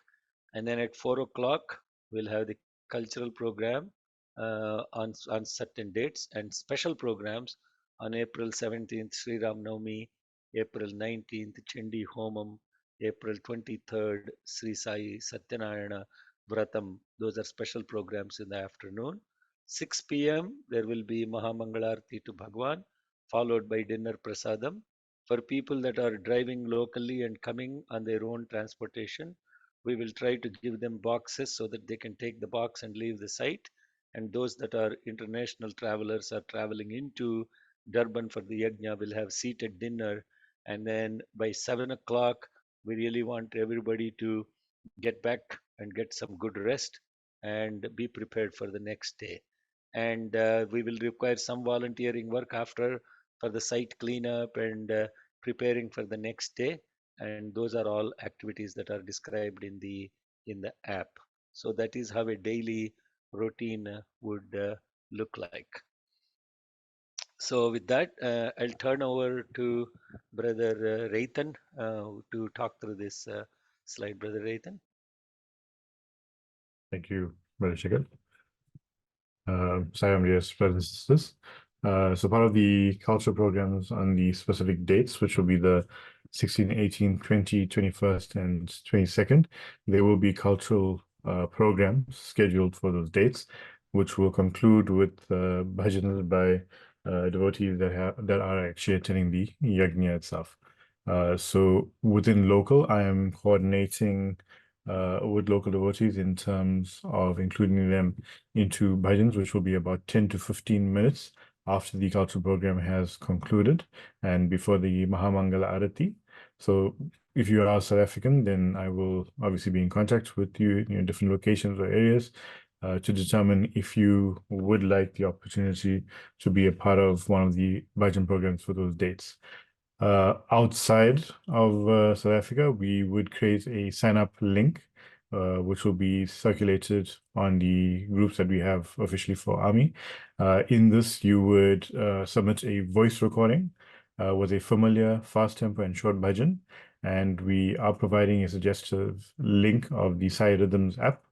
And then at 4 o'clock, we'll have the cultural program on certain dates and special programs on April 17th, Sri Ram Navami, April 19th, Chindi Homam, April 23rd, Sri Sai Satyanarayana Vratam. Those are special programs in the afternoon. 6 p.m. there will be Mahamangalarti to Bhagwan, followed by dinner prasadam. For people that are driving locally and coming on their own transportation, we will try to give them boxes so that they can take the box and leave the site. And those that are international travelers are traveling into Durban for the yajna will have seated dinner. And then by 7 o'clock, we really want everybody to get back and get some good rest and be prepared for the next day. And we will require some volunteering work after for the site cleanup and preparing for the next day. And those are all activities that are described in the app. So that is how a daily routine would look like. So with that, I'll turn over to Brother Raitan to talk through this slide. Brother Raitan. Thank you, Brother Shikhar. Sayam, dear brothers and sisters. So part of the cultural programs on the specific dates, which will be the 16th, 18th, 20th, 21st, and 22nd, there will be cultural programs scheduled for those dates, which will conclude with bhajans by devotees that are actually attending the yajna itself. So within local, I am coordinating with local devotees in terms of including them into bhajans, which will be about 10 to 15 minutes after the cultural program has concluded and before the Mahamangala Arati. So if you are South African, then I will obviously be in contact with you in different locations or areas to determine if you would like the opportunity to be a part of one of the bhajan programs for those dates. Outside of South Africa, we would create a sign up link, which will be circulated on the groups that we have officially for Army. In this, you would submit a voice recording with a familiar, fast tempo, and short bhajan. And we are providing a suggestive link of the Sai Rhythms app.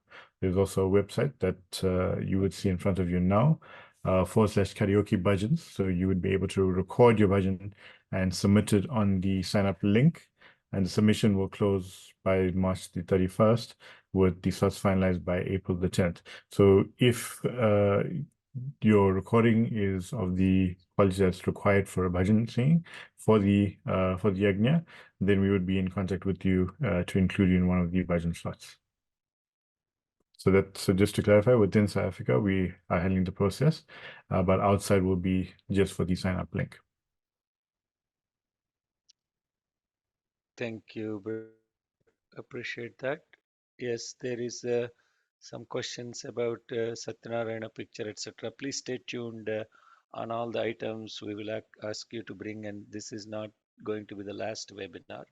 There's also a website that you would see in front of you now, /karaoke bhajans. So you would be able to record your bhajan and submit it on the sign up link. And the submission will close by March the 31st, with the slots finalized by April the 10th. So if your recording is of the quality that's required for a bhajan singing for the yajna, then we would be in contact with you to include you in one of the bhajan slots. So just to clarify, within South Africa, we are handling the process, but outside will be just for the sign up link. Thank you, brother. Appreciate that. Yes, there is some questions about Satyanarayana picture, etc. Please stay tuned on all the items we will ask you to bring, and this is not going to be the last webinar.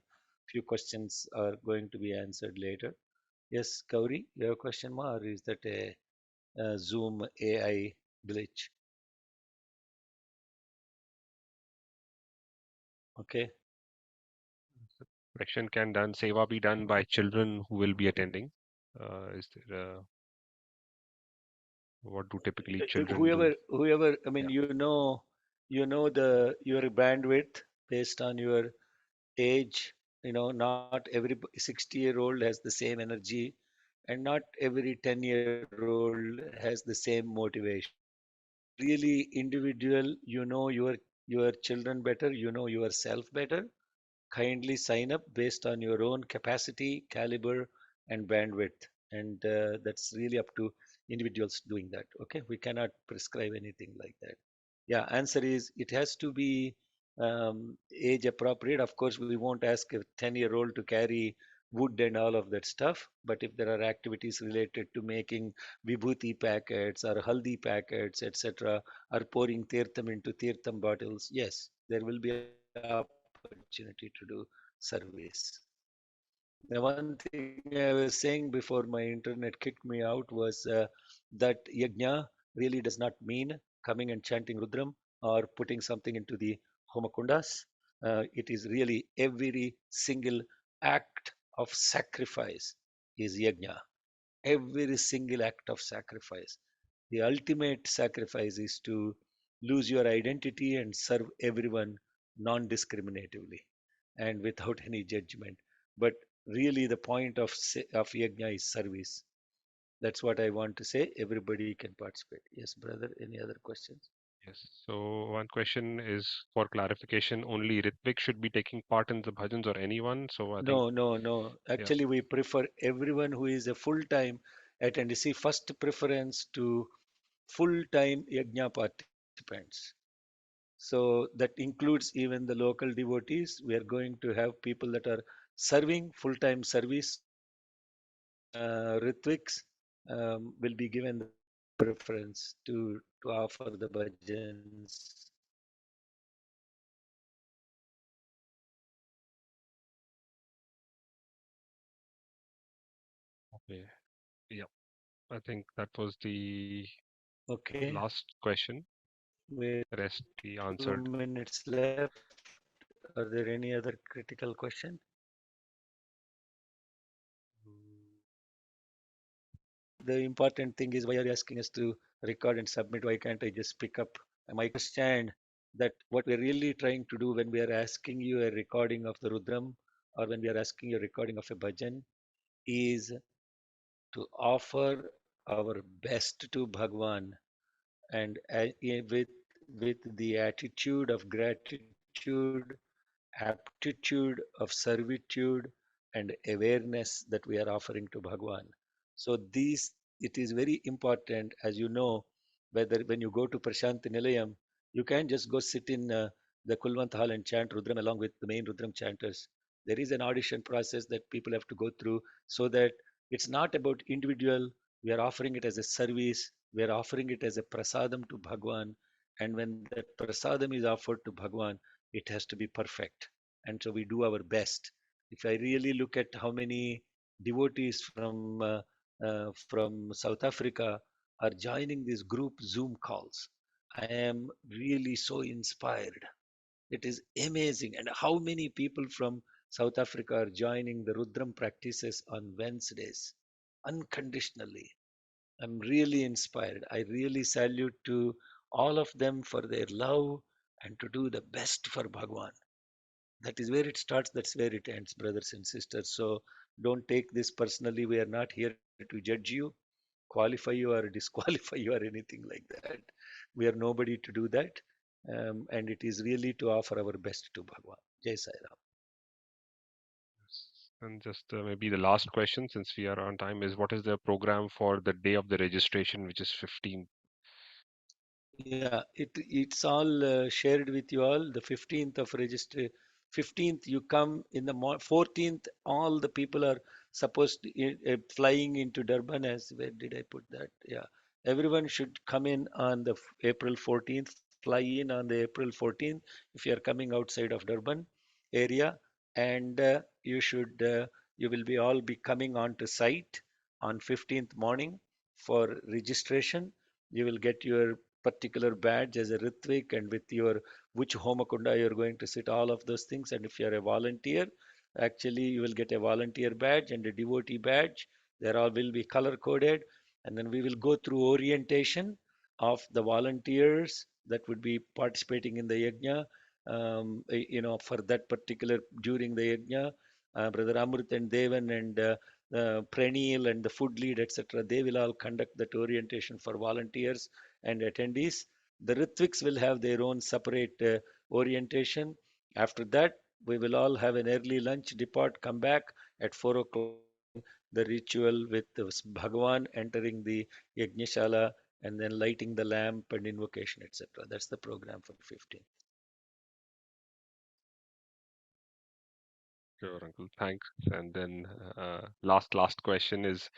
Few questions are going to be answered later. Yes, Gauri, you have a question, ma, or is that a Zoom AI glitch? Okay. Question: can done seva be done by children who will be attending? Is there what do typically children do? Whoever, I mean, Yeah. you know the your bandwidth based on your age. Not every 60-year-old has the same energy, and not every 10-year-old has the same motivation. It's really individual. You know your children better. You know yourself better. Kindly sign up based on your own capacity, caliber, and bandwidth. And that's really up to individuals doing that. Okay, we cannot prescribe anything like that. Yeah, answer is it has to be age appropriate. Of course, we won't ask a 10-year-old to carry wood and all of that stuff. But if there are activities related to making vibhuti packets or haldi packets, etc., or pouring tirtham into tirtham bottles, yes, there will be opportunity to do service. Now, one thing I was saying before my internet kicked me out was that yajna really does not mean coming and chanting Rudram or putting something into the homakundas. It is really every single act of sacrifice is yajna. Every single act of sacrifice. The ultimate sacrifice is to lose your identity and serve everyone non discriminatively and without any judgment. But really, the point of yajna is service. That's what I want to say. Everybody can participate. Yes, brother. Any other questions? Yes. So one question is for clarification. Only Ritvik should be taking part in the bhajans or anyone. So I think, No. yeah. Actually, we prefer everyone who is a full-time attendee. See, first preference to full-time yajna participants. So that includes even the local devotees. We are going to have people that are serving full-time service. So Ritviks will be given the preference to offer the bhajans. Okay. Yeah. I think that was the Okay, last question. with The rest we 2 minutes answered. left. Are there any other critical question? The important thing is, why are you asking us to record and submit? Why can't I just pick up a mic? Understand that what we're really trying to do when we are asking you a recording of the Rudram or when we are asking you a recording of a bhajan is to offer our best to Bhagwan and with the attitude of gratitude, aptitude of servitude, and awareness that we are offering to Bhagwan. So these, it is very important, as you know, whether when you go to Prashanti Nilayam, you can't just go sit in the Kulwant Hall and chant Rudram along with the main Rudram chanters. There is an audition process that people have to go through so that it's not about individual. We are offering it as a service. We are offering it as a prasadam to Bhagwan. And when that prasadam is offered to Bhagwan, it has to be perfect. And so we do our best. If I really look at how many devotees from South Africa are joining these group Zoom calls, I am really so inspired. It is amazing. And how many people from South Africa are joining the Rudram practices on Wednesdays unconditionally. I'm really inspired. I really salute to all of them for their love and to do the best for Bhagwan. That is where it starts, that's where it ends, brothers and sisters. So don't take this personally. We are not here to judge you, qualify you, or disqualify you, or anything like that. We are nobody to do that. And it is really to offer our best to Bhagwan. Jai Sai Ram. And just maybe the last question, since we are on time, is what is the program for the day of the registration, which is 15th? Yeah, it's all shared with you all. The 15th of register, 15th you come in the 14th. All the people are supposed to flying into Durban. As where did I put that? Yeah, everyone should come in on the April 14th. Fly in on the April 14th if you are coming outside of Durban area, and you will be all be coming onto site on 15th morning for registration. You will get your particular badge as a Ritvik and with your which Homakunda you're going to sit, all of those things. And if you're a volunteer, actually you will get a volunteer badge and a devotee badge. They all will be color coded. And then we will go through orientation of the volunteers that would be participating in the yajna. For that particular during the yajna, Brother Amrit and Devan and Pranil and the food lead, etc., they will all conduct that orientation for volunteers and attendees. The Ritviks will have their own separate orientation. After that, we will all have an early lunch, depart, come back at 4 o'clock, the ritual with Bhagavan entering the Yajnashala and then lighting the lamp and invocation, etc. That's the program for 15. Sure, Uncle. Thanks. And then last question is,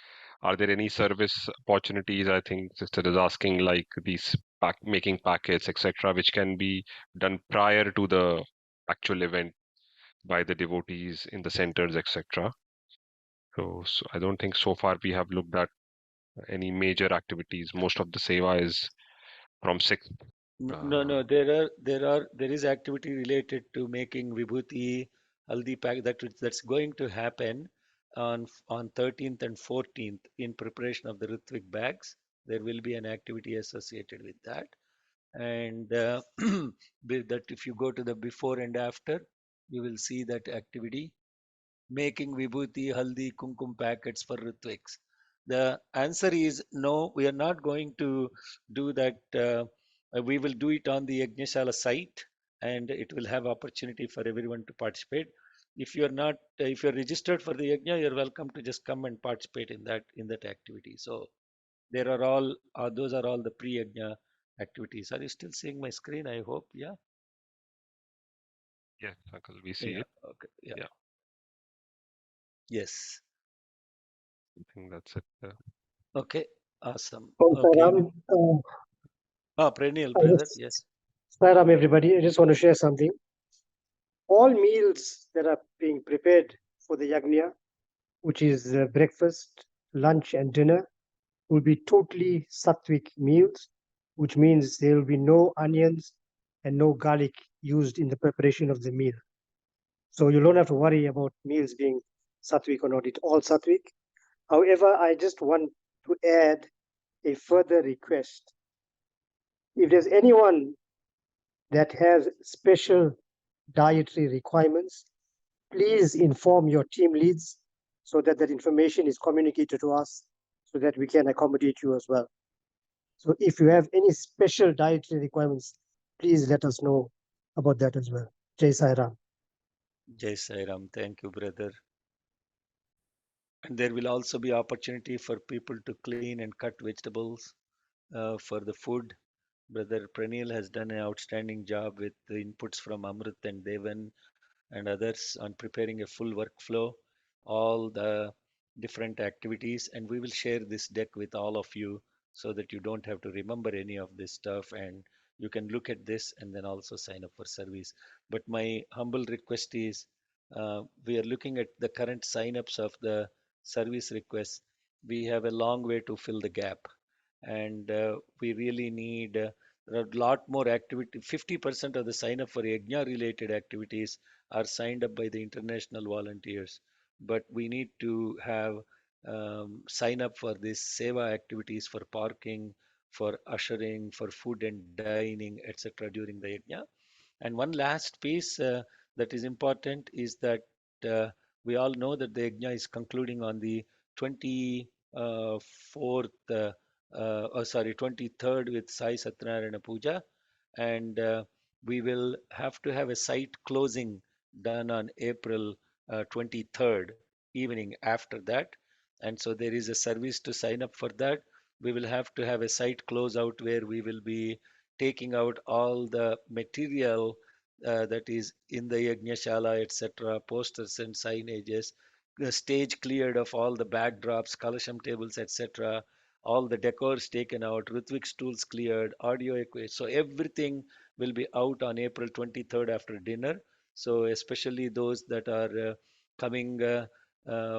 are there any service opportunities? I think sister is asking like these making packets, etc., which can be done prior to the actual event by the devotees in the centers, etc. So I don't think so far we have looked at any major activities. Most of the seva is from 6th. No. There is activity related to making vibhuti, haldi pack that's going to happen on 13th and 14th in preparation of the Ritvik bags. There will be an activity associated with that, and with that if you go to the before and after, you will see that activity making vibhuti, haldi, kumkum packets for Ritviks. The answer is no, we are not going to do that. We will do it on the Yajnashala site, and it will have opportunity for everyone to participate. If you are not, if you are registered for the Yajna, you are welcome to just come and participate in that activity. So there are all, those are all the pre-Yajna activities. Are you still seeing my screen? I hope, yeah. Yeah, Uncle, we see Yeah. it. Okay. Yeah. Yeah. Yes. I think that's it. Okay. Awesome. Om Okay. Sairam. Perennial I brother. just, Yes. Sairam, everybody. I just want to share something. All meals that are being prepared for the Yagnya, which is breakfast, lunch, and dinner, will be totally sattvic meals, which means there will be no onions and no garlic used in the preparation of the meal. So you don't have to worry about meals being sattvic or not. It's all sattvic. However, I just want to add a further request. If there's anyone that has special dietary requirements, please inform your team leads so that that information is communicated to us so that we can accommodate you as well. So if you have any special dietary requirements, please let us know about that as well. Jai Sai Ram. Jai Sai Ram. Thank you, brother. And there will also be opportunity for people to clean and cut vegetables for the food. Brother Pranil has done an outstanding job with the inputs from Amrit and Devan and others on preparing a full workflow, all the different activities, and we will share this deck with all of you so that you don't have to remember any of this stuff and you can look at this and then also sign up for service. But my humble request is we are looking at the current signups of the service requests. We have a long way to fill the gap, and we really need a lot more activity. 50% of the sign up for yajna related activities are signed up by the international volunteers, but we need to have sign up for these seva activities, for parking, for ushering, for food and dining, etc. during the yajna. And one last piece that is important is that we all know that the yajna is concluding on the 24th, 23rd with Sai Satyanarayana Puja, and we will have to have a site closing done on April 23rd evening after that. And so there is a service to sign up for that. We will have to have a site close out where we will be taking out all the material that is in the Yajnashala, etc., posters and signages, the stage cleared of all the backdrops, Kalasham tables, etc., all the decors taken out, Ritvik stools cleared, audio equipment. So everything will be out on April 23rd after dinner. So especially those that are coming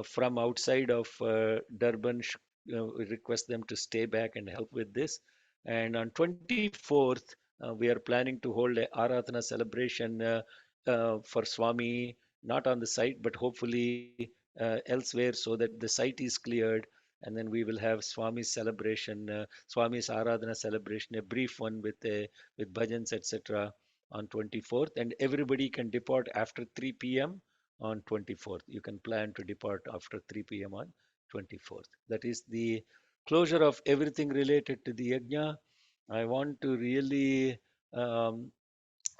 from outside of Durban, we request them to stay back and help with this. And on 24th, we are planning to hold a Aradhana celebration for Swami, not on the site, but hopefully elsewhere so that the site is cleared. And then we will have Swami's celebration, Swami's Aradhana celebration, a brief one with bhajans, etc. on 24th. And everybody can depart after 3 p.m. on 24th. You can plan to depart after 3 p.m. on 24th. That is the closure of everything related to the yajna. I want to really um,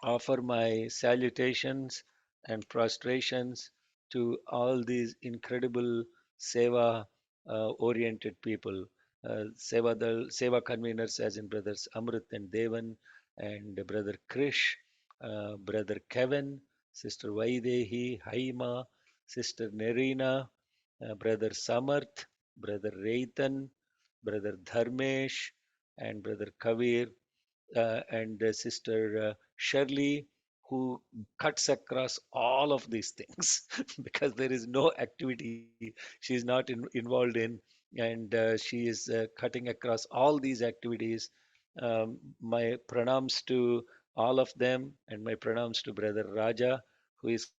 offer my salutations and prostrations to all these incredible seva oriented people, seva conveners, as in brothers Amrit and Devan, and brother Krish, brother Kevin, sister Vaidehi, Haima, sister Nerina, brother Samarth, brother Raitan, brother Dharmesh, and brother Kavir, and Sister Shirley, who cuts across all of these things because there is no activity she is not involved in, and she is cutting across all these activities. My pranams to all of them, and my pranams to Brother Raja, who is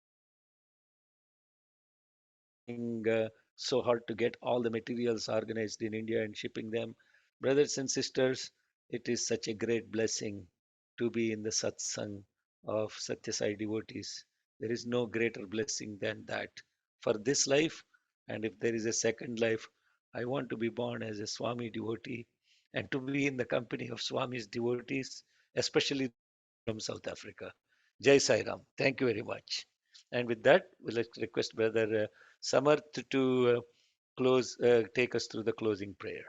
trying so hard to get all the materials organized in India and shipping them. Brothers and sisters, it is such a great blessing to be in the satsang of Satyasai devotees. There is no greater blessing than that for this life. And if there is a second life, I want to be born as a Swami devotee and to be in the company of Swami's devotees, especially from South Africa. Jai Sai Ram. Thank you very much. And with that, we'll request Brother Samarth to take us through the closing prayer.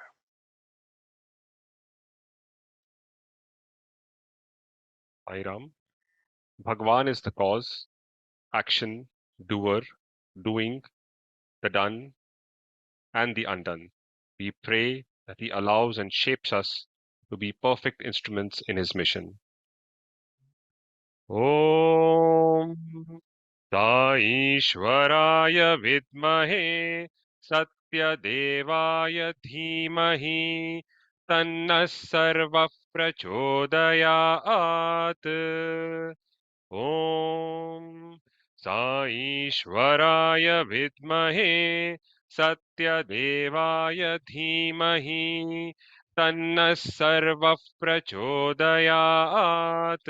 Sai Ram. Bhagwan is the cause, action, doer, doing, the done, and the undone. We pray that He allows and shapes us to be perfect instruments in His mission. Om Saishwaraya Vidmahe Satyadevaaya Dhimahi Tanna Sarva Prachodayat. Om Saishwaraya Vidmahe Satyadevaaya Dhimahi Tanna Sarva Prachodayat.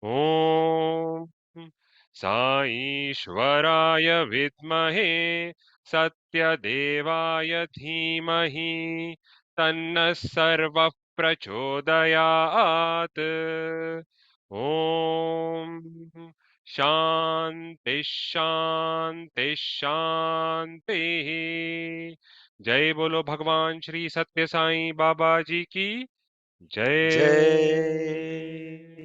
Om Saishwaraya Vidmahe Satyadevaaya Dhimahi Tanna Sarva Prachodayat. Om Shanti Shanti Shanti. जय बोलो भगवान श्री सत्य साईं बाबा जी की जय। Jai